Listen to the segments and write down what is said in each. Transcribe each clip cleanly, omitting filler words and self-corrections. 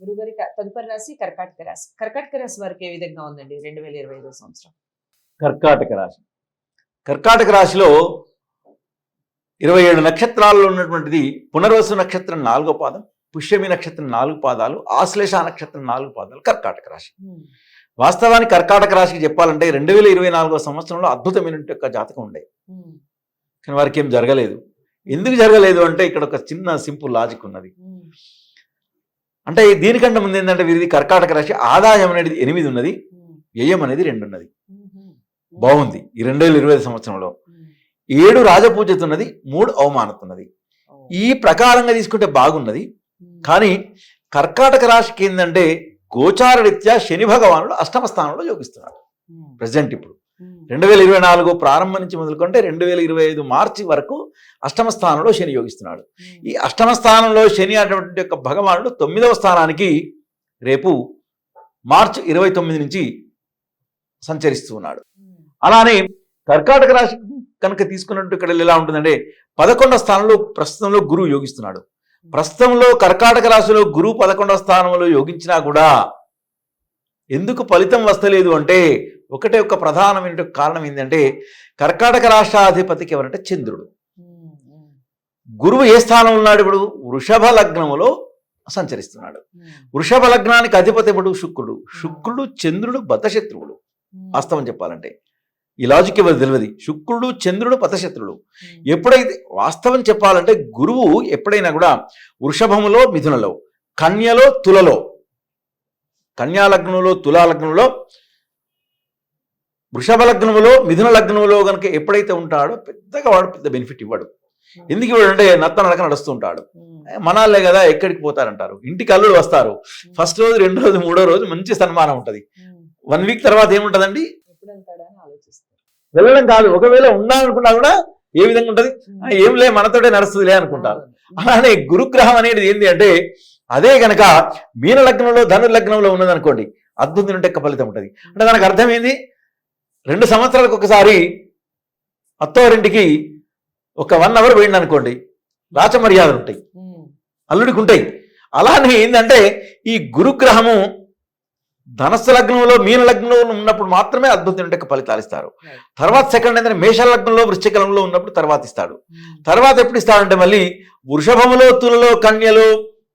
గురుగారి తదుపరి రాశి కర్కాటక రాశి. కర్కాటక రాశి వారికి ఏ విధంగా ఉందండి 2025 సంవత్సరం? కర్కాటక రాశి. కర్కాటక రాశిలో 27 నక్షత్రాల్లో ఉన్నటువంటిది పునర్వసు నక్షత్రం 4వ పాదం, పుష్యమి నక్షత్రం 4 పాదాలు, ఆశ్లేష నక్షత్రం 4 పాదాలు కర్కాటక రాశి. వాస్తవానికి కర్కాటక రాశికి చెప్పాలంటే 2024 సంవత్సరంలో అద్భుతమైన యొక్క జాతకం ఉండే, కానీ వారికి ఏం జరగలేదు. ఎందుకు జరగలేదు అంటే ఇక్కడ ఒక చిన్న సింపుల్ లాజిక్ ఉన్నది. అంటే దీనికంటే ముందు ఏంటంటే వీరిది కర్కాటక రాశి ఆదాయం అనేది 8 ఉన్నది, వ్యయం అనేది 2 ఉన్నది. బాగుంది. ఈ 2025 సంవత్సరంలో 7 రాజపూజత ఉన్నది, 3 అవమానత ఉన్నది. ఈ ప్రకారంగా తీసుకుంటే బాగున్నది. కానీ కర్కాటక రాశికి ఏంటంటే గోచార రీత్యా శని భగవానుడు అష్టమ స్థానంలో యోగిస్తున్నాడు ప్రజెంట్. ఇప్పుడు 2024 ప్రారంభం నుంచి మొదలుకుంటే 2025 మార్చి వరకు అష్టమ స్థానంలో శని యోగిస్తున్నాడు. ఈ అష్టమ స్థానంలో శని అటువంటి యొక్క భగవానుడు 9వ స్థానానికి రేపు మార్చి 29 నుంచి సంచరిస్తూ ఉన్నాడు. అలానే కర్కాటక రాశి కనుక తీసుకున్నట్టు ఇక్కడ ఎలా ఉంటుందంటే 11వ స్థానంలో ప్రస్తుతంలో గురువు యోగిస్తున్నాడు. ప్రస్తుతంలో కర్కాటక రాశిలో గురువు 11వ స్థానంలో యోగించినా కూడా ఎందుకు ఫలితం వస్తలేదు అంటే ఒకటే ఒక ప్రధానమైన కారణం ఏంటంటే కర్కాటక రాష్ట్రాధిపతికి ఎవరంటే చంద్రుడు. గురువు ఏ స్థానంలో ఉన్నాడు? ఇప్పుడు వృషభ లగ్నములో సంచరిస్తున్నాడు. వృషభ లగ్నానికి అధిపతి ఇప్పుడు శుక్రుడు. శుక్రుడు చంద్రుడు బద్ధశత్రువులు. వాస్తవం చెప్పాలంటే ఈ లాజిక్ ఎవరు తెలియదు. శుక్రుడు చంద్రుడు పథశత్రుడు. ఎప్పుడైతే వాస్తవం చెప్పాలంటే గురువు ఎప్పుడైనా కూడా వృషభములో మిథునలో, కన్యలో తులలో, కన్యా లగ్నంలో తులా లగ్నంలో, వృషభ లగ్నములో మిథున లగ్నంలో కనుక ఎప్పుడైతే ఉంటాడో పెద్దగా వాడు పెద్ద బెనిఫిట్ ఇవ్వడు. ఎందుకు ఇవ్వడు అంటే నత్త నడక నడుస్తూ ఉంటాడు. మనాలే కదా ఎక్కడికి పోతారంటారు. ఇంటికి అల్లుడు వస్తారు. ఫస్ట్ రోజు, 2వ రోజు, 3వ రోజు మంచి సన్మానం ఉంటుంది. 1 వీక్ తర్వాత ఏముంటదండి? వెళ్ళడం కాదు. ఒకవేళ ఉండాలనుకున్నా కూడా ఏ విధంగా ఉంటది? ఏం లే మనతోటే నడుస్తుందిలే అనుకుంటారు. అలానే గురుగ్రహం అనేది ఏంటి అంటే అదే గనక మీన లగ్నంలో ధను లగ్నంలో ఉన్నదనుకోండి అద్భుతం యొక్క ఫలితం ఉంటుంది. అంటే దానికి అర్థం ఏంది? 2 సంవత్సరాలకు ఒకసారి అత్తవారింటికి ఒక 1 అవర్ పోయింది అనుకోండి, రాచమర్యాదలు ఉంటాయి, అల్లుడికి ఉంటాయి. అలానే ఏంటంటే ఈ గురుగ్రహము ధనస్సు లగ్నంలో మీన లగ్నంలో ఉన్నప్పుడు మాత్రమే అద్భుతమైన ఫలితాలు ఇస్తారు. తర్వాత సెకండ్ ఏంటంటే మేష లగ్నంలో వృశ్చికంలో ఉన్నప్పుడు తర్వాత ఇస్తాడు. తర్వాత ఎప్పుడు ఇస్తాడంటే మళ్ళీ వృషభములో తులలో కన్యలో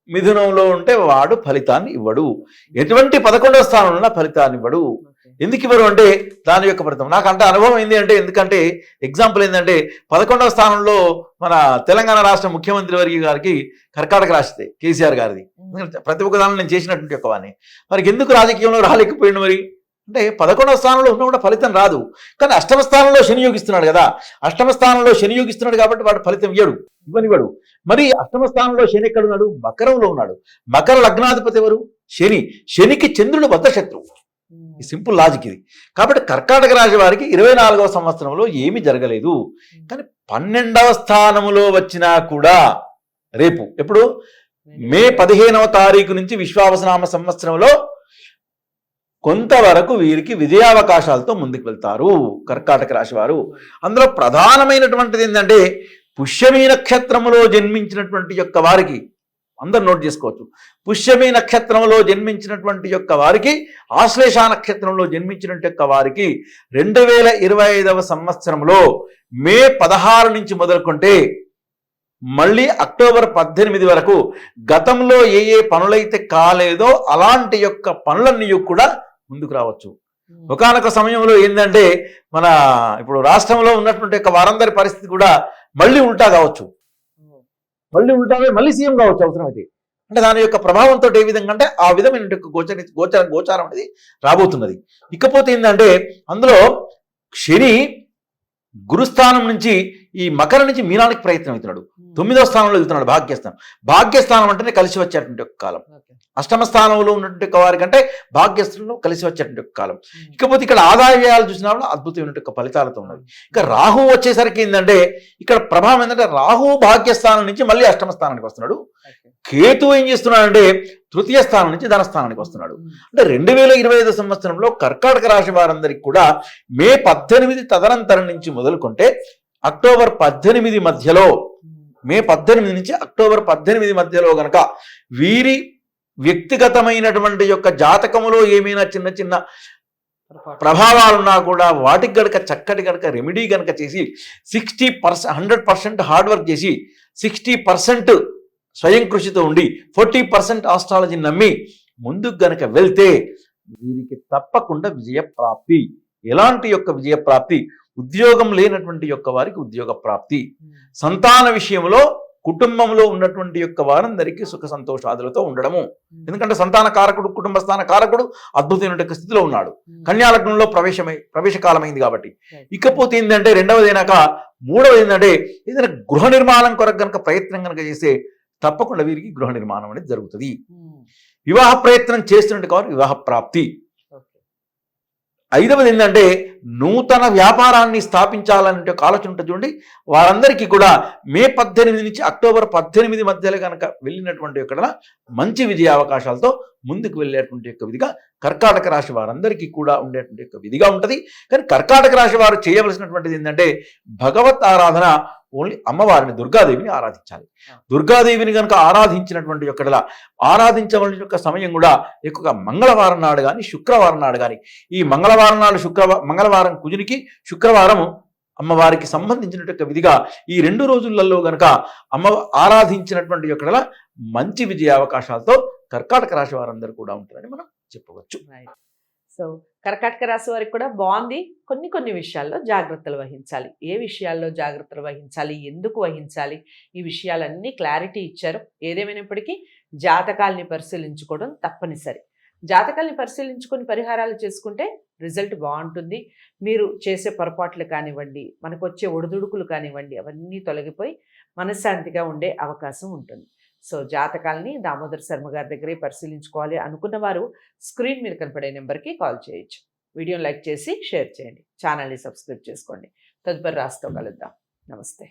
మిథునంలో ఉంటే వాడు ఫలితాన్ని ఇవ్వడు. ఎటువంటి 11వ స్థానంలో ఉన్న ఫలితాన్ని ఇవ్వడు. ఎందుకు ఇవ్వరు అంటే దాని యొక్క ఫలితం నాకు అంటే అనుభవం ఏంది అంటే, ఎందుకంటే ఎగ్జాంపుల్ ఏంటంటే 11వ స్థానంలో మన తెలంగాణ రాష్ట్ర ముఖ్యమంత్రి వర్గ గారికి కర్కాటక రాశితే కేసీఆర్ గారిది. ప్రతి ఒక్క దానిలో నేను చేసినటువంటి ఒక వాడిని. మరి ఎందుకు రాజకీయంలో రాలేకపోయింది? మరి అంటే 11వ స్థానంలో ఉన్న కూడా ఫలితం రాదు. కానీ అష్టమ స్థానంలో శని యోగిస్తున్నాడు కదా, అష్టమ స్థానంలో శని యోగిస్తున్నాడు కాబట్టి వాడు ఫలితం ఇవ్వనివ్వడు. మరి అష్టమ స్థానంలో శని ఎక్కడ ఉన్నాడు? మకరంలో ఉన్నాడు. మకర లగ్నాధిపతి ఎవరు? శని. శనికి చంద్రుడు బద్ధశత్రువు. ఈ సింపుల్ లాజిక్ ఇది. కాబట్టి కర్కాటక రాశి వారికి 24వ సంవత్సరంలో ఏమీ జరగలేదు. కానీ 12వ స్థానంలో వచ్చినా కూడా రేపు ఎప్పుడు మే 15వ తారీఖు నుంచి విశ్వావసనామ సంవత్సరంలో కొంతవరకు వీరికి విజయావకాశాలతో ముందుకు వెళ్తారు కర్కాటక రాశి వారు. అందులో ప్రధానమైనటువంటిది ఏంటంటే పుష్యమి నక్షత్రములో జన్మించినటువంటి యొక్క వారికి అందరు నోట్ చేసుకోవచ్చు. పుష్యమి నక్షత్రంలో జన్మించినటువంటి యొక్క వారికి, ఆశ్లేష నక్షత్రంలో జన్మించినటువంటి యొక్క వారికి 2025వ సంవత్సరంలో మే 16 నుంచి మొదలుకుంటే మళ్ళీ అక్టోబర్ 18 వరకు గతంలో ఏ పనులైతే కాలేదో అలాంటి యొక్క పనులన్నీ కూడా ముందుకు రావచ్చు. ఒకానొక సమయంలో ఏంటంటే మన ఇప్పుడు రాష్ట్రంలో ఉన్నటువంటి యొక్క వారందరి పరిస్థితి కూడా మళ్ళీ ఉల్టా కావచ్చు, మళ్ళీ సీఎం కావచ్చు అవసరమైతే. అంటే దాని యొక్క ప్రభావంతో ఏ విధంగా అంటే ఆ విధమైన గోచారం అనేది రాబోతున్నది. ఇకపోతే ఏంటంటే అందులో శని గురుస్థానం నుంచి ఈ మకర నుంచి మీనానికి ప్రయత్నం అవుతున్నాడు. 9వ స్థానంలో వెళ్తున్నాడు భాగ్యస్థానం. భాగ్యస్థానం అంటేనే కలిసి వచ్చేటువంటి ఒక కాలం. అష్టమ స్థానంలో ఉన్నటువంటి వారికంటే భాగ్యస్థానంలో కలిసి వచ్చేటువంటి ఒక కాలం. ఇకపోతే ఇక్కడ ఆదాయ వ్యయాలు చూసినప్పుడు అద్భుతమైనటువంటి ఫలితాలతో ఉన్నది. ఇక రాహు వచ్చేసరికి ఏంటంటే ఇక్కడ ప్రభావం ఏంటంటే రాహు భాగ్యస్థానం నుంచి మళ్ళీ అష్టమ స్థానానికి వస్తున్నాడు. కేతు ఏం చేస్తున్నాడంటే 3య స్థానం నుంచి ధనస్థానానికి వస్తున్నాడు. అంటే 2025 సంవత్సరంలో కర్కాటక రాశి వారందరికీ కూడా మే 18 తదనంతరం నుంచి మొదలుకుంటే అక్టోబర్ 18 మధ్యలో, మే 18 నుంచి అక్టోబర్ 18 మధ్యలో గనక వీరి వ్యక్తిగతమైనటువంటి యొక్క జాతకములో ఏమైనా చిన్న చిన్న పొరపాటు. ప్రభావాలున్నా కూడా వాటికి గనక చక్కటి గనక రెమెడీ గనక చేసి 60%, 100% హార్డ్ వర్క్ చేసి 60% స్వయం కృషితో ఉండి 40% ఆస్ట్రాలజీని నమ్మి ముందుకు గనక వెళ్తే వీరికి తప్పకుండా విజయప్రాప్తి. ఎలాంటి యొక్క విజయప్రాప్తి? ఉద్యోగం లేనటువంటి యొక్క వారికి ఉద్యోగ ప్రాప్తి, సంతాన విషయంలో కుటుంబంలో ఉన్నటువంటి యొక్క వారందరికీ సుఖ సంతోషాదులతో ఉండడము. ఎందుకంటే సంతాన కారకుడు, కుటుంబ స్థాన కారకుడు అద్భుతమైన స్థితిలో ఉన్నాడు. కన్యాలగ్నంలో ప్రవేశకాలమైంది కాబట్టి. ఇకపోతే ఏంటంటే రెండవది అయినాక మూడవది ఏంటంటే ఏదైనా గృహ నిర్మాణం కొరకు కనుక ప్రయత్నం కనుక చేస్తే తప్పకుండా వీరికి గృహ నిర్మాణం అనేది జరుగుతుంది. వివాహ ప్రయత్నం చేస్తున్నట్టు కాబట్టి వివాహ ప్రాప్తి. ఐదవది ఏంటంటే నూతన వ్యాపారాన్ని స్థాపించాలనే ఒక ఆలోచన ఉంటుంది చూడండి, వారందరికీ కూడా మే 18 నుంచి అక్టోబర్ 18 మధ్యలో కనుక వెళ్ళినటువంటి యొక్క మంచి విజయ అవకాశాలతో ముందుకు వెళ్ళేటువంటి యొక్క విధిగా కర్కాటక రాశి వారందరికీ కూడా ఉండేటువంటి యొక్క విధిగా ఉంటుంది. కానీ కర్కాటక రాశి వారు చేయవలసినటువంటిది ఏంటంటే భగవత్ ఆరాధన, ఓన్లీ అమ్మవారిని దుర్గాదేవిని ఆరాధించాలి. దుర్గాదేవిని కనుక ఆరాధించినటువంటి యొక్క ఆరాధించవలసిన యొక్క సమయం కూడా ఎక్కువగా మంగళవారం నాడు కానీ శుక్రవారం నాడు కానీ. ఈ మంగళవారం నాడు మంగళవారం కుజునికి, శుక్రవారం అమ్మవారికి సంబంధించినటువంటి విధిగా ఈ 2 రోజులలో గనక ఆరాధించినటువంటి యొక్క మంచి విజయ అవకాశాలతో కర్కాటక రాశి వారందరూ కూడా ఉంటారని మనం చెప్పవచ్చు. సో కర్కాటక రాశి వారికి కూడా బాగుంది. కొన్ని విషయాల్లో జాగ్రత్తలు వహించాలి. ఏ విషయాల్లో జాగ్రత్తలు వహించాలి, ఎందుకు వహించాలి, ఈ విషయాలన్నీ క్లారిటీ ఇచ్చారు. ఏదేమైనప్పటికీ జాతకాల్ని పరిశీలించుకోవడం తప్పనిసరి. జాతకాల్ని పరిశీలించుకొని పరిహారాలు చేసుకుంటే రిజల్ట్ బాగుంటుంది. మీరు చేసే పొరపాట్లు కానివ్వండి, మనకు వచ్చే ఒడిదుడుకులు కానివ్వండి, అవన్నీ తొలగిపోయి మనశ్శాంతిగా ఉండే అవకాశం ఉంటుంది. సో జాతకాలని దామోదర్ శర్మ గారి దగ్గరే పరిశీలించుకోవాలి అనుకున్న వారు స్క్రీన్ మీద కనపడే నెంబర్కి కాల్ చేయొచ్చు. వీడియోని లైక్ చేసి షేర్ చేయండి. ఛానల్ని సబ్స్క్రైబ్ చేసుకోండి. తదుపరి రాశితో కలుద్దాం. నమస్తే.